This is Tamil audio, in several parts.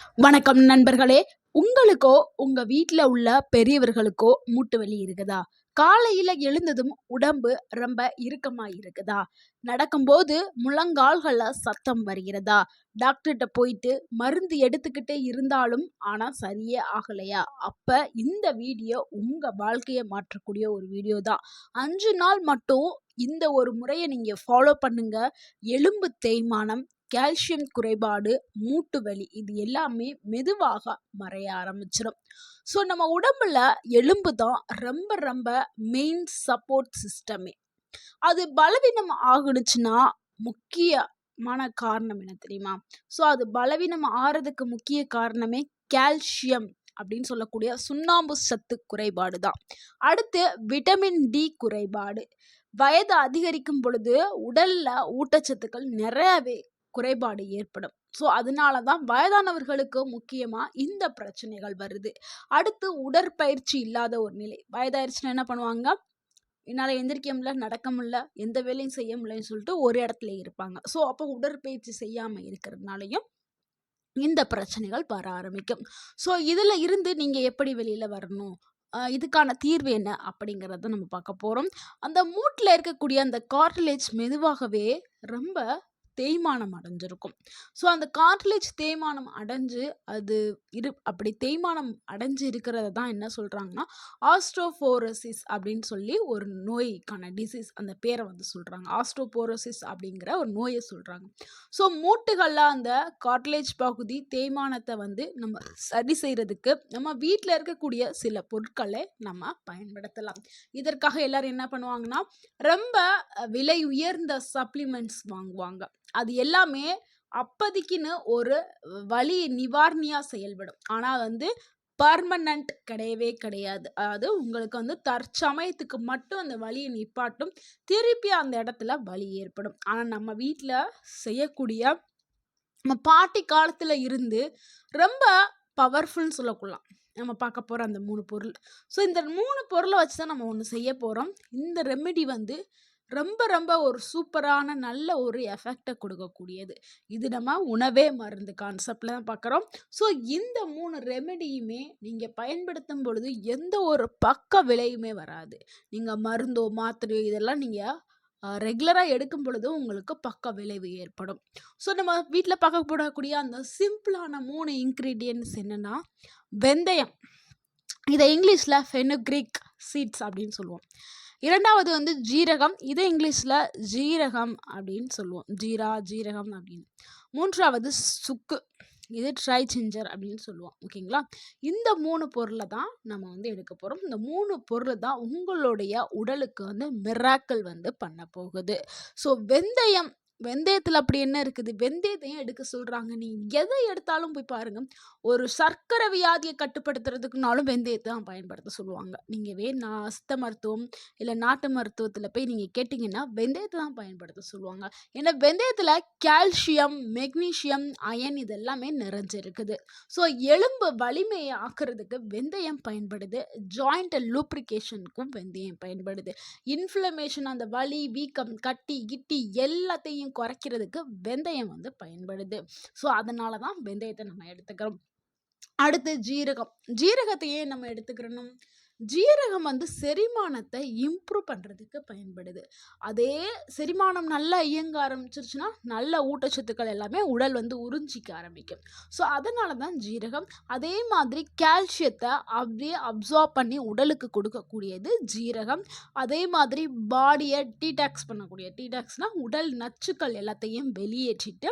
வணக்கம் நண்பர்களே. உங்களுக்கோ உங்க வீட்ல உள்ள பெரியவர்களுக்கோ மூட்டு வலி இருக்குதா? காலையில எழுந்ததும் உடம்பு ரொம்ப இறுக்கமா இருக்குதா? நடக்கும்போது முழங்கால்கள்ல சத்தம் வருகிறதா? டாக்டர்கிட்ட போயிட்டு மருந்து எடுத்துக்கிட்டே இருந்தாலும் ஆனா சரியே ஆகலையா? அப்ப இந்த வீடியோ உங்க வாழ்க்கைய மாற்றக்கூடிய ஒரு வீடியோ தான். 5 நாள் மட்டும் இந்த ஒரு முறைய நீங்க ஃபாலோ பண்ணுங்க. எலும்பு தேய்மானம், கால்சியம் குறைபாடு, மூட்டு வலி இது எல்லாமே மெதுவாக மறைய ஆரம்பிச்சிடும். ஸோ நம்ம உடம்புல எலும்பு தான் ரொம்ப ரொம்ப மெயின் சப்போர்ட் சிஸ்டமே. அது பலவீனம் ஆகுனுச்சுன்னா முக்கியமான காரணம் என்ன தெரியுமா? ஸோ அது பலவீனம் ஆறதுக்கு முக்கிய காரணமே கால்சியம் அப்படின்னு சொல்லக்கூடிய சுண்ணாம்பு சத்து குறைபாடு தான். அடுத்து விட்டமின் டி குறைபாடு. வயது அதிகரிக்கும் பொழுது உடல்ல ஊட்டச்சத்துக்கள் நிறையவே குறைபாடு ஏற்படும். ஸோ அதனால தான் வயதானவர்களுக்கு முக்கியமா இந்த பிரச்சனைகள் வருது. அடுத்து உடற்பயிற்சி இல்லாத ஒரு நிலை. வயதாயிருச்சுன்னா என்ன பண்ணுவாங்க? என்னால் எந்திரிக்க முடியல, நடக்க முடியல, எந்த வேலையும் செய்ய முடியலன்னு சொல்லிட்டு ஒரு இடத்துல இருப்பாங்க. ஸோ அப்போ உடற்பயிற்சி செய்யாமல் இருக்கிறதுனாலையும் இந்த பிரச்சனைகள் வர ஆரம்பிக்கும். ஸோ இதில் இருந்து நீங்கள் எப்படி வெளியில் வரணும், இதுக்கான தீர்வு என்ன அப்படிங்கிறத நம்ம பார்க்க போகிறோம். அந்த மூட்டில் இருக்கக்கூடிய அந்த கார்டிலேஜ் மெதுவாகவே ரொம்ப தேய்மானம் அடைஞ்சிருக்கும். ஸோ அந்த கார்டிலேஜ் தேய்மானம் அடைஞ்சு அது அப்படி தேய்மானம் அடைஞ்சு இருக்கிறத தான் என்ன சொல்கிறாங்கன்னா ஆஸ்ட்ரோபோரோசிஸ் அப்படின்னு சொல்லி ஒரு நோய்க்கான டிசீஸ், அந்த பேரை வந்து சொல்கிறாங்க. ஆஸ்ட்ரோபோரோசிஸ் அப்படிங்கிற ஒரு நோயை சொல்கிறாங்க. ஸோ மூட்டுகளில் அந்த கார்டிலேஜ் பகுதி தேய்மானத்தை வந்து நம்ம சரி செய்கிறதுக்கு நம்ம வீட்டில் இருக்கக்கூடிய சில பொருட்களை நம்ம பயன்படுத்தலாம். இதற்காக எல்லாரும் என்ன பண்ணுவாங்கன்னா ரொம்ப விலை உயர்ந்த சப்ளிமெண்ட்ஸ் வாங்குவாங்க. அது எல்லாமே அப்போதைக்குன்னு ஒரு வலி நிவாரணியா செயல்படும். ஆனால் வந்து பர்மனண்ட் கிடையவே கிடையாது. அதாவது உங்களுக்கு வந்து தற்சமயத்துக்கு மட்டும் அந்த வலியை நிப்பாட்டும், திருப்பி அந்த இடத்துல வலி ஏற்படும். ஆனால் நம்ம வீட்டில் செய்யக்கூடிய நம்ம பாட்டி காலத்தில் இருந்து ரொம்ப பவர்ஃபுல்னு சொல்லக்கூடலாம் நம்ம பார்க்க போகிற அந்த 3 பொருள். ஸோ இந்த 3 பொருளை வச்சு தான் நம்ம ஒன்று செய்ய போகிறோம். இந்த ரெமெடி வந்து ரொம்ப ரொம்ப ஒரு சூப்பரான நல்ல ஒரு எஃபெக்டை கொடுக்கக்கூடியது. இது நம்ம உணவே மருந்து கான்செப்டில் தான் பார்க்குறோம். ஸோ இந்த 3 ரெமெடியுமே நீங்கள் பயன்படுத்தும் பொழுது எந்த ஒரு பக்க விளைவுமே வராது. நீங்கள் மருந்தோ மாத்திரையோ இதெல்லாம் நீங்கள் ரெகுலராக எடுக்கும் பொழுது உங்களுக்கு பக்க விளைவு ஏற்படும். ஸோ நம்ம வீட்டில் பார்க்கப்படக்கூடிய அந்த சிம்பிளான 3 இன்க்ரீடியன்ட்ஸ் என்னென்னா வெந்தயம், இதை இங்கிலீஷில் ஃபெனுக்ரிக் சீட்ஸ் அப்படின்னு சொல்லுவோம். இரண்டாவது வந்து ஜீரகம், இதை இங்கிலீஷில் ஜீரகம் அப்படின்னு சொல்லுவோம், ஜீரகம் அப்படின்னு. மூன்றாவது சுக்கு, இது ட்ரை ஜிஞ்சர் அப்படின்னு சொல்லுவோம். ஓகேங்களா? இந்த 3 பொருளை தான் நம்ம வந்து எடுக்க போகிறோம். இந்த 3 பொருள் தான் உங்களுடைய உடலுக்கு வந்து மிராக்கிள் வந்து பண்ண போகுது. ஸோ வெந்தயத்தில் அப்படி என்ன இருக்குது? வெந்தயத்தையும் எடுக்க சொல்கிறாங்க. நீங்கள் எதை எடுத்தாலும் போய் பாருங்கள், ஒரு சர்க்கரை வியாதியை கட்டுப்படுத்துறதுக்குனாலும் வெந்தயத்தை தான் பயன்படுத்த சொல்லுவாங்க. நீங்கள் சித்த மருத்துவம் இல்லை நாட்டு மருத்துவத்தில் போய் நீங்கள் கேட்டிங்கன்னா வெந்தயத்தை தான் பயன்படுத்த சொல்லுவாங்க. ஏன்னா வெந்தயத்தில் கால்சியம், மெக்னீஷியம், அயன் இதெல்லாமே நிறைஞ்சிருக்குது. ஸோ எலும்பு வலிமையை ஆக்குறதுக்கு வெந்தயம் பயன்படுது. ஜாயிண்ட் லூப்ரிகேஷனுக்கும் வெந்தயம் பயன்படுது. இன்ஃப்ளமேஷன், அந்த வலி, வீக்கம், கட்டி கிட்டி எல்லாத்தையும் குறைக்கிறதுக்கு வெந்தயம் வந்து பயன்படுது. ஸோ அதனால தான் வெந்தயத்தை நம்ம எடுத்துக்கிறோம். அடுத்து ஜீரகத்தையே நம்ம எடுத்துக்கிறோம். ஜீரகம் வந்து செரிமானத்தை இம்ப்ரூவ் பண்ணுறதுக்கு பயன்படுது. அதே செரிமானம் நல்லா இயங்க ஆரம்பிச்சிருச்சுன்னா நல்ல ஊட்டச்சத்துக்கள் எல்லாமே உடல் வந்து உறிஞ்சிக்க ஆரம்பிக்கும். ஸோ அதனால தான் ஜீரகம். அதே மாதிரி கால்சியத்தை அப்படியே அப்சார்ப் பண்ணி உடலுக்கு கொடுக்கக்கூடியது ஜீரகம். அதே மாதிரி பாடியை டீடாக்ஸ் பண்ணக்கூடிய, டீடாக்ஸ்னால் உடல் நச்சுக்கள் எல்லாத்தையும் வெளியேற்றிட்டு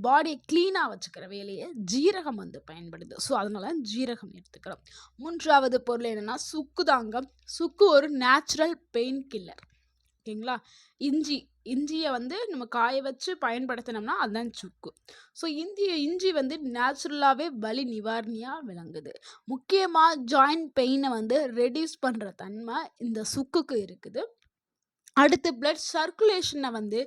பாடியை க்ளீனாக வச்சுக்கிற வேலையை ஜீரகம் வந்து பயன்படுது. ஸோ அதனால ஜீரகம் எடுத்துக்கிறோம். மூன்றாவது பொருள் என்னென்னா சுக்கு தாங்க. சுக்கு ஒரு நேச்சுரல் பெயின் கில்லர். ஓகேங்களா? இஞ்சியை வந்து நம்ம காய வச்சு பயன்படுத்தினோம்னா அதுதான் சுக்கு. ஸோ இஞ்சி வந்து நேச்சுரலாகவே வலி நிவாரணியாக விளங்குது. முக்கியமாக ஜாயிண்ட் பெயினை வந்து ரெடியூஸ் பண்ணுற தன்மை இந்த சுக்குக்கு இருக்குது. அடுத்து பிளட் சர்க்குலேஷனை வந்து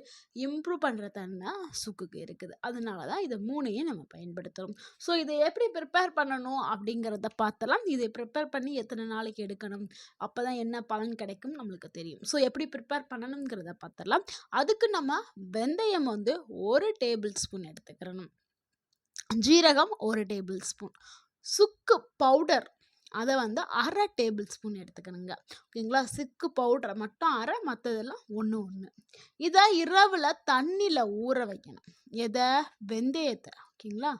இம்ப்ரூவ் பண்ணுற தன்மை சுக்குக்கு இருக்குது. அதனால தான் இதை 3ஐயும் நம்ம பயன்படுத்துகிறோம். ஸோ இதை எப்படி ப்ரிப்பேர் பண்ணணும் அப்படிங்கிறத பார்த்தலாம். இதை ப்ரிப்பேர் பண்ணி எத்தனை நாளைக்கு எடுக்கணும், அப்போ தான் என்ன பலன் கிடைக்கும் நம்மளுக்கு தெரியும். ஸோ எப்படி ப்ரிப்பேர் பண்ணணுங்கிறத பார்த்துடலாம். அதுக்கு நம்ம வெந்தயம் வந்து 1 டேபிள் ஸ்பூன் எடுத்துக்கிறணும். ஜீரகம் 1 டேபிள் ஸ்பூன், சுக்கு பவுடர் அதை வந்து 1/2 டேபிள் ஸ்பூன் எடுத்துக்கணுங்க. ஓகேங்களா? சுக்கு பவுடரை மட்டும் 1/2, மற்றதெல்லாம் 1. இதை இரவில் தண்ணியில் ஊற வைக்கணும். எதை? வெந்தயத்தை. ஓகேங்களா?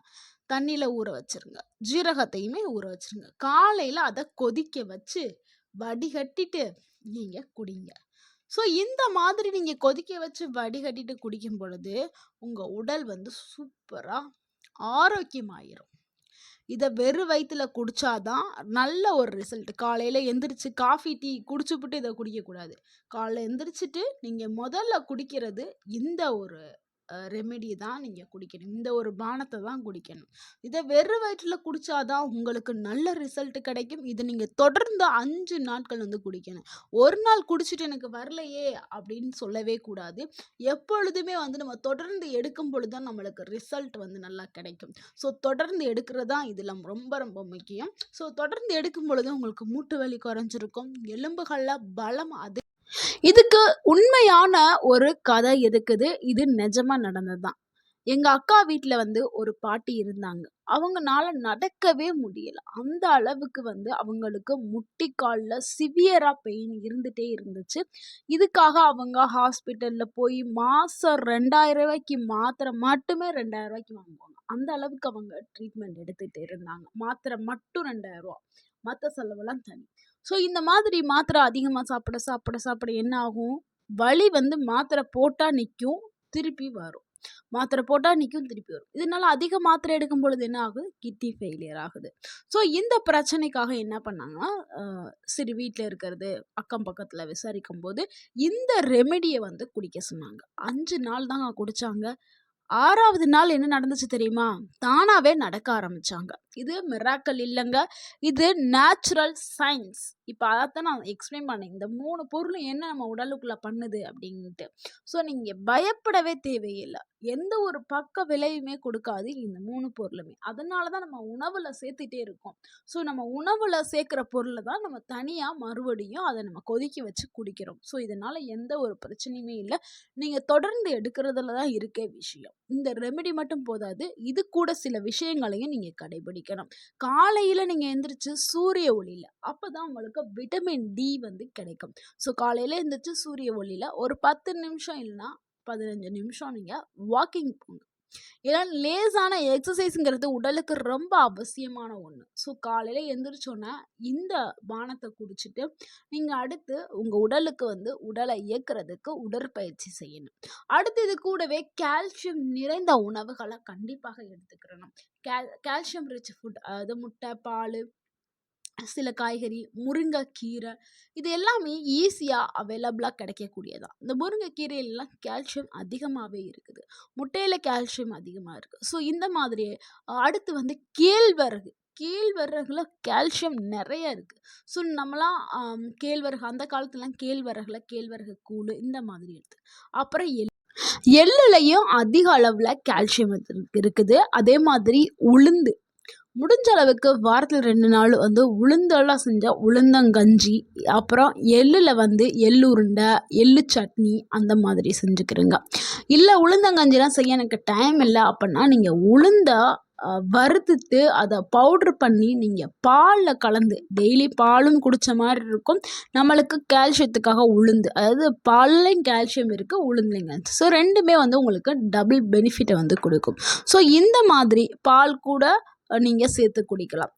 தண்ணியில் ஊற வச்சிருங்க. ஜீரகத்தையுமே ஊற வச்சிருங்க. காலையில் அதை கொதிக்க வச்சு வடிகட்டிட்டு நீங்கள் குடிங்க. ஸோ இந்த மாதிரி நீங்கள் கொதிக்க வச்சு வடிகட்டிட்டு குடிக்கும் பொழுது உங்கள் உடல் வந்து சூப்பராக ஆரோக்கியமாயிரும். இதை வெறும் வயிற்றுல குடிச்சாதான் நல்ல ஒரு ரிசல்ட். காலையில் எந்திரிச்சு காஃபி டீ குடிச்சுப்புட்டு இதை குடிக்கக்கூடாது. காலைல எந்திரிச்சிட்டு நீங்கள் முதல்ல குடிக்கிறது இந்த ஒரு ரெமெடி தான் நீங்கள் குடிக்கணும். இந்த ஒரு பானத்தை தான் குடிக்கணும். இதை வெறும் வயிற்றில் குடித்தாதான் உங்களுக்கு நல்ல ரிசல்ட் கிடைக்கும். இதை நீங்கள் தொடர்ந்து 5 நாட்கள் வந்து குடிக்கணும். ஒரு நாள் குடிச்சிட்டு எனக்கு வரலையே அப்படின்னு சொல்லவே கூடாது. எப்பொழுதுமே வந்து நம்ம தொடர்ந்து எடுக்கும் பொழுது தான் நம்மளுக்கு ரிசல்ட் வந்து நல்லா கிடைக்கும். ஸோ தொடர்ந்து எடுக்கிறது தான் இதில் ரொம்ப ரொம்ப முக்கியம். ஸோ தொடர்ந்து எடுக்கும் பொழுது உங்களுக்கு மூட்டு வலி குறைஞ்சிருக்கும். எலும்புகளில் பலம் இதுக்கு உண்மையான ஒரு கதை இருக்குது. இது நிஜமா நடந்தது தான். எங்க அக்கா வீட்ல வந்து ஒரு பாட்டி இருந்தாங்க. அவங்கனால நடக்கவே முடியல. அந்த அளவுக்கு வந்து அவங்களுக்கு முட்டிக்கால்ல சிவியரா பெயின் இருந்துட்டே இருந்துச்சு. இதுக்காக அவங்க ஹாஸ்பிட்டல்ல போய் மாசம் ரூ. 2000 மாத்திரை மட்டுமே ரூ. 2000 வாங்குவாங்க. அந்த அளவுக்கு அவங்க ட்ரீட்மெண்ட் எடுத்துட்டு இருந்தாங்க. மாத்திரை மட்டும் ரூ. 2000. மற்ற செலவெல்லாம் தனி. ஸோ இந்த மாதிரி மாத்திரை அதிகமாக சாப்பிட என்ன ஆகும்? வலி வந்து மாத்திரை போட்டால் நிற்கும், திருப்பி வரும். மாத்திரை போட்டால் நிற்கும், திருப்பி வரும். இதனால அதிக மாத்திரை எடுக்கும் பொழுது என்ன ஆகுது? கிட்னி ஃபெயிலியர் ஆகுது. ஸோ இந்த பிரச்சனைக்காக என்ன பண்ணாங்கன்னா, சரி வீட்டில் இருக்கிறது அக்கம் பக்கத்தில் விசாரிக்கும் போது இந்த ரெமெடியை வந்து குடிக்க சொன்னாங்க. 5 நாள் தாங்க குடித்தாங்க. 6வது நாள் என்ன நடந்துச்சு தெரியுமா? தானாவே நடக்க ஆரம்பிச்சாங்க. இது மிராக்கல் இல்லைங்க. இது நேச்சுரல் சயின்ஸ். இப்போ அதைத்தான் நான் எக்ஸ்பிளைன் பண்ணேன். இந்த 3 பொருளும் என்ன நம்ம உடலுக்குள்ள பண்ணுது அப்படின்ட்டு. ஸோ நீங்கள் பயப்படவே தேவையில்லை. எந்த ஒரு பக்க விளைவுமே கொடுக்காது இந்த 3 பொருளுமே. அதனால தான் நம்ம உணவில் சேர்த்துட்டே இருக்கோம். ஸோ நம்ம உணவில் சேர்க்குற பொருளை தான் நம்ம தனியாக மறுபடியும் அதை நம்ம கொதிக்க வச்சு குடிக்கிறோம். ஸோ இதனால் எந்த ஒரு பிரச்சனையுமே இல்லை. நீங்கள் தொடர்ந்து எடுக்கிறதுல தான் இருக்கே விஷயம். இந்த ரெமெடி மட்டும் போதாது. இது கூட சில விஷயங்களையும் நீங்கள் கடைபிடிக்கணும். காலையில் நீங்கள் எந்திரிச்சு சூரிய ஒளியில், அப்போ தான் உங்களுக்கு விட்டமின் டி வந்து கிடைக்கும். ஸோ காலையில் எந்திரிச்சு சூரிய ஒளியில் ஒரு 10 நிமிஷம் இல்லைன்னா 15 நிமிஷம் நீங்கள் வாக்கிங் போங்க. ஏன்னா லேசான எக்ஸசைஸுங்கிறது உடலுக்கு ரொம்ப அவசியமான ஒன்று. ஸோ காலையில் எந்திரிச்சோன்னா இந்த பானத்தை குடிச்சிட்டு நீங்கள் அடுத்து உங்கள் உடலுக்கு வந்து உடலை இயக்கிறதுக்கு உடற்பயிற்சி செய்யணும். அடுத்து இது கூடவே கால்சியம் நிறைந்த உணவுகளை கண்டிப்பாக எடுத்துக்கிறணும். கால்சியம் ரிச் ஃபுட், அதாவது முட்டை, பால், சில காய்கறி, முருங்கைக்கீரை, இது எல்லாமே ஈஸியாக அவைலபிளாக கிடைக்கக்கூடியதான். இந்த முருங்கைக்கீரையிலலாம் கால்சியம் அதிகமாகவே இருக்குது. முட்டையில் கால்சியம் அதிகமாக இருக்குது. ஸோ இந்த மாதிரி அடுத்து வந்து கேழ்வரகு. கேழ்வரகுல கால்சியம் நிறைய இருக்குது. ஸோ நம்மலாம் கேழ்வரகு அந்த காலத்துலலாம் கேழ்வரகு கூழ் இந்த மாதிரி எடுத்து, அப்புறம் எள்ளுலையும் அதிக அளவில் கால்சியம் இருக்குது. அதே மாதிரி உளுந்து, முடிஞ்ச அளவுக்கு வாரத்தில் 2 நாள் வந்து உளுந்தெல்லாம் செஞ்சால் உளுந்தங்கஞ்சி, அப்புறம் எள்ளில் வந்து எள்ளு உருண்டை, எள்ளு சட்னி அந்த மாதிரி செஞ்சுக்கிறேங்க. இல்லை உளுந்தங்கஞ்சிலாம் செய்ய எனக்கு டைம் இல்லை அப்படின்னா நீங்கள் உளுந்தை வறுத்துட்டு அதை பவுட்ரு பண்ணி நீங்கள் பாலில் கலந்து டெய்லி பாலும் குடித்த மாதிரி இருக்கும். நம்மளுக்கு கால்சியத்துக்காக உளுந்து, அதாவது பால்லையும் கால்சியம் இருக்குது, உளுந்துலையும் கால்சியம். ஸோ ரெண்டுமே வந்து உங்களுக்கு டபுள் பெனிஃபிட்டை வந்து கொடுக்கும். ஸோ இந்த மாதிரி பால் கூட நீங்கள் சேர்த்து குடிக்கலாம்.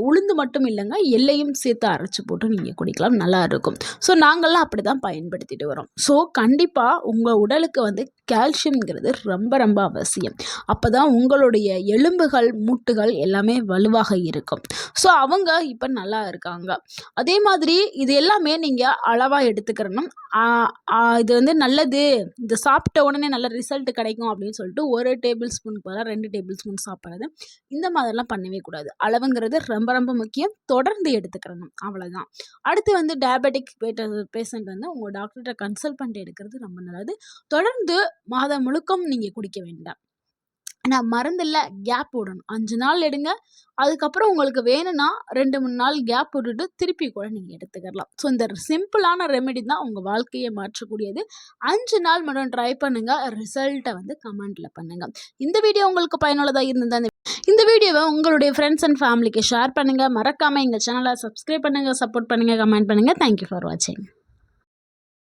உளுந்து மட்டும் இல்லைங்க, எள்ளையும் சேர்த்து அரைச்சி போட்டு நீங்கள் குடிக்கலாம், நல்லா இருக்கும். ஸோ நாங்கள்லாம் அப்படி தான் பயன்படுத்திட்டு வரோம். ஸோ கண்டிப்பாக உங்கள் உடலுக்கு வந்து கால்சியம்ங்கிறது ரொம்ப ரொம்ப அவசியம். அப்போ தான் உங்களுடைய எலும்புகள், மூட்டுகள் எல்லாமே வலுவாக இருக்கும். ஸோ அவங்க இப்போ நல்லா இருக்காங்க. அதே மாதிரி இது எல்லாமே நீங்கள் அளவாக எடுத்துக்கிறணும். இது வந்து நல்லது, இது சாப்பிட்ட உடனே நல்ல ரிசல்ட் கிடைக்கும் அப்படின்னு சொல்லிட்டு 1 டேபிள் ஸ்பூனுக்கு பதிலாக 2 டேபிள் ஸ்பூன் சாப்பிட்றது, இந்த மாதிரிலாம் பண்ணவே கூடாது. அளவுங்கிறது ரொம்ப ரொம்ப முக்கியம். தொடர்ந்து எடுத்துக்கிறணும், அவ்வளோதான். அடுத்து வந்து டயபெட்டிக் பேஷண்ட் வந்து உங்கள் டாக்டர்கிட்ட கன்சல்ட் பண்ணிட்டு எடுக்கிறது ரொம்ப நல்லது. தொடர்ந்து மாதம் முழுக்கம் நீங்கள் குடிக்க வேண்டாம். ஆனால் மருந்தில் கேப் விடணும். 5 நாள் எடுங்க. அதுக்கப்புறம் உங்களுக்கு வேணும்னா 2, 3 நாள் கேப் விட்டுட்டு திருப்பி கூட நீங்கள் எடுத்துக்கலாம். ஸோ இந்த சிம்பிளான ரெமெடி தான் உங்கள் வாழ்க்கையை மாற்றக்கூடியது. 5 நாள் மட்டும் ட்ரை பண்ணுங்கள். ரிசல்ட்டை வந்து கமெண்ட்டில் பண்ணுங்கள். இந்த வீடியோ உங்களுக்கு பயனுள்ளதாக இருந்ததா? இந்த வீடியோவை உங்களுடைய ஃப்ரெண்ட்ஸ் அண்ட் ஃபேமிலிக்கு ஷேர் பண்ணுங்கள். மறக்காமல் எங்கள் சேனலை சப்ஸ்கிரைப் பண்ணுங்கள், சப்போர்ட் பண்ணுங்கள், கமெண்ட் பண்ணுங்கள். தேங்க்யூ ஃபார் வாட்சிங்.